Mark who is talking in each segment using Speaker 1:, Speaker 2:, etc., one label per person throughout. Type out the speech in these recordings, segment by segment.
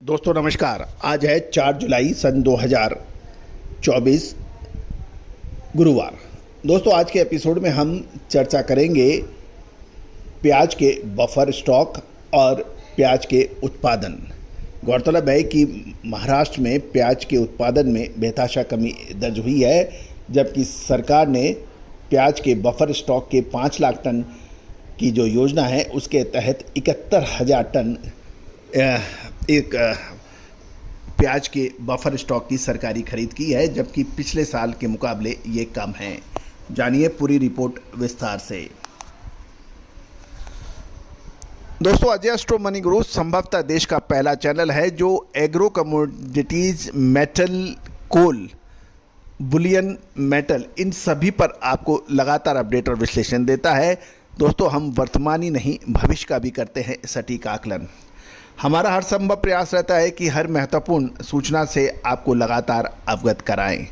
Speaker 1: दोस्तों नमस्कार। आज है 4 जुलाई सन 2024 गुरुवार। दोस्तों आज के एपिसोड में हम चर्चा करेंगे प्याज के बफर स्टॉक और प्याज के उत्पादन। गौरतलब है कि महाराष्ट्र में प्याज के उत्पादन में बेतहाशा कमी दर्ज हुई है, जबकि सरकार ने प्याज के बफर स्टॉक के 5 लाख टन की जो योजना है उसके तहत 71,000 टन एक प्याज के बफर स्टॉक की सरकारी खरीद की है, जबकि पिछले साल के मुकाबले ये कम है। जानिए पूरी रिपोर्ट विस्तार से। दोस्तों अजय एस्ट्रो मनी गुरु संभवतः देश का पहला चैनल है जो एग्रो कमोडिटीज, मेटल, कोल, बुलियन मेटल, इन सभी पर आपको लगातार अपडेट और विश्लेषण देता है। दोस्तों हम वर्तमान ही नहीं भविष्य का भी करते हैं सटीक आकलन। हमारा हर संभव प्रयास रहता है कि हर महत्वपूर्ण सूचना से आपको लगातार अवगत कराएं,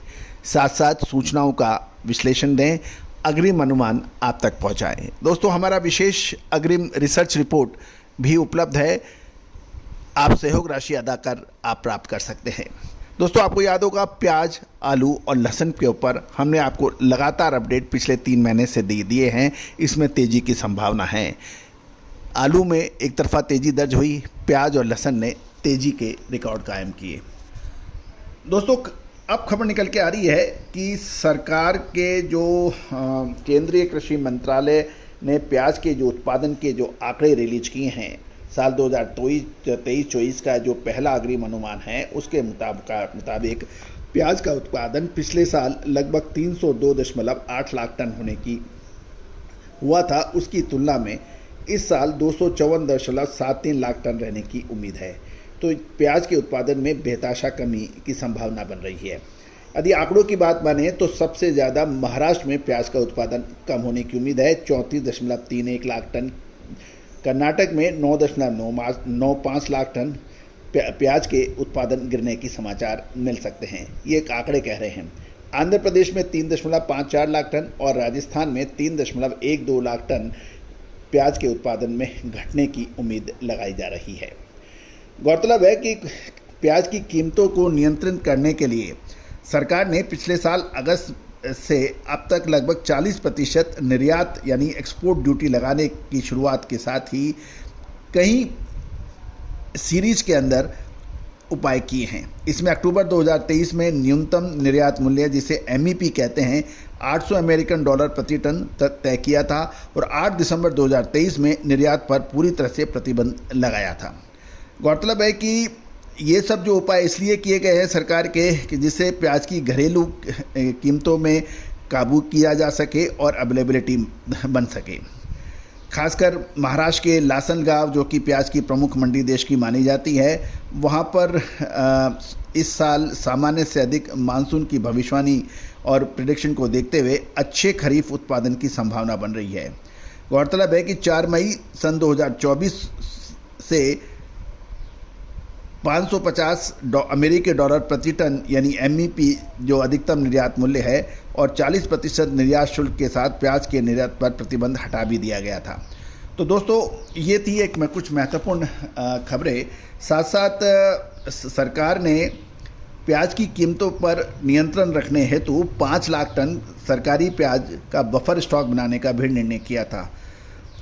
Speaker 1: साथ साथ सूचनाओं का विश्लेषण दें, अग्रिम अनुमान आप तक पहुंचाएं। दोस्तों हमारा विशेष अग्रिम रिसर्च रिपोर्ट भी उपलब्ध है, आप सहयोग राशि अदा कर आप प्राप्त कर सकते हैं। दोस्तों आपको याद होगा प्याज, आलू और लहसुन के ऊपर हमने आपको लगातार अपडेट पिछले 3 महीने से दिए हैं। इसमें तेज़ी की संभावना है। आलू में एक तरफा तेज़ी दर्ज हुई, प्याज और लहसुन ने तेज़ी के रिकॉर्ड कायम किए। दोस्तों अब खबर निकल के आ रही है कि सरकार के जो केंद्रीय कृषि मंत्रालय ने प्याज के जो उत्पादन के जो आंकड़े रिलीज किए हैं साल 2023-24 का जो पहला अग्रिम अनुमान है उसके मुताबिक प्याज का उत्पादन पिछले साल लगभग 302.8 लाख टन होने की हुआ था। उसकी तुलना में इस साल 254.73 लाख टन रहने की उम्मीद है। तो प्याज के उत्पादन में बेतहाशा कमी की संभावना बन रही है। यदि आंकड़ों की बात माने तो सबसे ज़्यादा महाराष्ट्र में प्याज का उत्पादन कम होने की उम्मीद है, 34.31 लाख टन। कर्नाटक में 9.95 लाख टन प्याज के उत्पादन गिरने की समाचार मिल सकते हैं, ये एक आंकड़े कह रहे हैं। आंध्र प्रदेश में 3.54 लाख टन और राजस्थान में 3.12 लाख टन प्याज के उत्पादन में घटने की उम्मीद लगाई जा रही है। गौरतलब है कि प्याज की कीमतों को नियंत्रित करने के लिए सरकार ने पिछले साल अगस्त से अब तक लगभग 40% निर्यात यानी एक्सपोर्ट ड्यूटी लगाने की शुरुआत के साथ ही कई सीरीज के अंदर उपाय किए हैं। इसमें अक्टूबर 2023 में न्यूनतम निर्यात मूल्य जिसे MEP कहते हैं $800 प्रति टन तय किया था और 8 दिसंबर 2023 में निर्यात पर पूरी तरह से प्रतिबंध लगाया था। गौरतलब है कि ये सब जो उपाय इसलिए किए गए हैं सरकार के कि जिससे प्याज की घरेलू कीमतों में काबू किया जा सके और अवेलेबिलिटी बन सके। खासकर महाराष्ट्र के लासनगांव जो कि प्याज की प्रमुख मंडी देश की मानी जाती है, वहाँ पर इस साल सामान्य से अधिक मानसून की भविष्यवाणी और प्रेडिक्शन को देखते हुए अच्छे खरीफ उत्पादन की संभावना बन रही है। गौरतलब है कि 4 मई सन 2024 से 550 अमेरिकी डॉलर प्रति टन यानी MEP जो अधिकतम निर्यात मूल्य है और 40% निर्यात शुल्क के साथ प्याज के निर्यात पर प्रतिबंध हटा भी दिया गया था। तो दोस्तों ये थी एक कुछ महत्वपूर्ण खबरें। साथ साथ सरकार ने प्याज की कीमतों पर नियंत्रण रखने हेतु 5 लाख टन सरकारी प्याज का बफर स्टॉक बनाने का भी निर्णय किया था,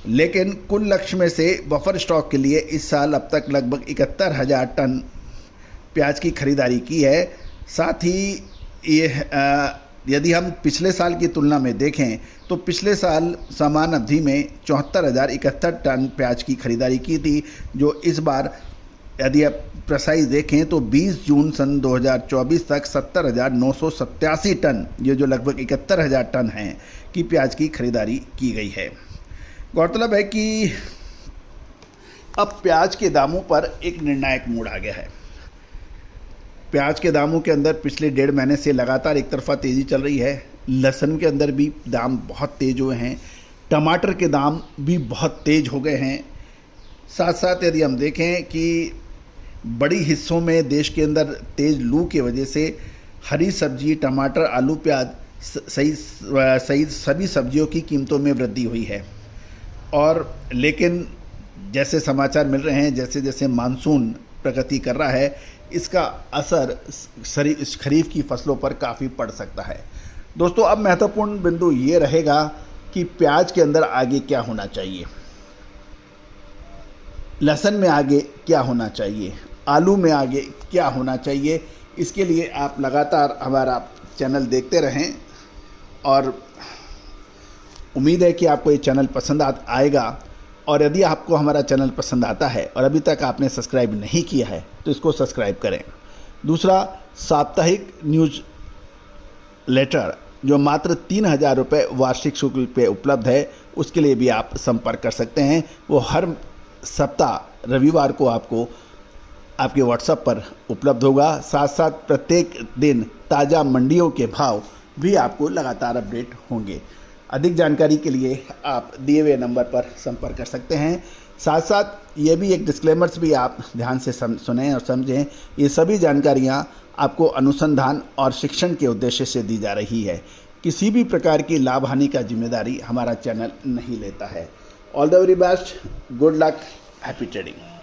Speaker 1: लेकिन कुल लक्ष्य में से बफर स्टॉक के लिए इस साल अब तक लगभग 71,000 टन प्याज की खरीदारी की है। साथ ही ये यदि हम पिछले साल की तुलना में देखें तो पिछले साल समान अवधि में 74,071 टन प्याज की खरीदारी की थी, जो इस बार यदि आप प्रेसाइज देखें तो 20 जून सन 2024 तक 70,987 टन, ये जो लगभग 71,000 टन हैं की प्याज की खरीदारी की गई है। गौरतलब है कि अब प्याज के दामों पर एक निर्णायक मोड़ आ गया है। प्याज के दामों के अंदर पिछले 1.5 महीने से लगातार एक तरफा तेज़ी चल रही है। लहसुन के अंदर भी दाम बहुत तेज़ हुए हैं, टमाटर के दाम भी बहुत तेज़ हो गए हैं। साथ साथ यदि हम देखें कि बड़ी हिस्सों में देश के अंदर तेज़ लू की वजह से हरी सब्जी, टमाटर, आलू, प्याज सहित सभी सब्जियों की कीमतों में वृद्धि हुई है। और लेकिन जैसे समाचार मिल रहे हैं, जैसे जैसे मानसून प्रगति कर रहा है, इसका असर खरीफ की फसलों पर काफ़ी पड़ सकता है। दोस्तों, अब महत्वपूर्ण बिंदु ये रहेगा कि प्याज के अंदर आगे क्या होना चाहिए, लहसुन में आगे क्या होना चाहिए, आलू में आगे क्या होना चाहिए। इसके लिए आप लगातार हमारा चैनल देखते रहें और उम्मीद है कि आपको ये चैनल पसंद आएगा। और यदि आपको हमारा चैनल पसंद आता है और अभी तक आपने सब्सक्राइब नहीं किया है तो इसको सब्सक्राइब करें। दूसरा, साप्ताहिक न्यूज़ लेटर जो मात्र 3,000 रुपये वार्षिक शुल्क पे उपलब्ध है, उसके लिए भी आप संपर्क कर सकते हैं। वो हर सप्ताह रविवार को आपको आपके व्हाट्सएप पर उपलब्ध होगा। साथ साथ प्रत्येक दिन ताज़ा मंडियों के भाव भी आपको लगातार अपडेट होंगे। अधिक जानकारी के लिए आप दिए हुए नंबर पर संपर्क कर सकते हैं। साथ साथ ये भी एक डिस्क्लेमर्स भी आप ध्यान से सुनें और समझें। ये सभी जानकारियाँ आपको अनुसंधान और शिक्षण के उद्देश्य से दी जा रही है। किसी भी प्रकार की लाभ हानि का जिम्मेदारी हमारा चैनल नहीं लेता है। All the very best, good luck, happy trading.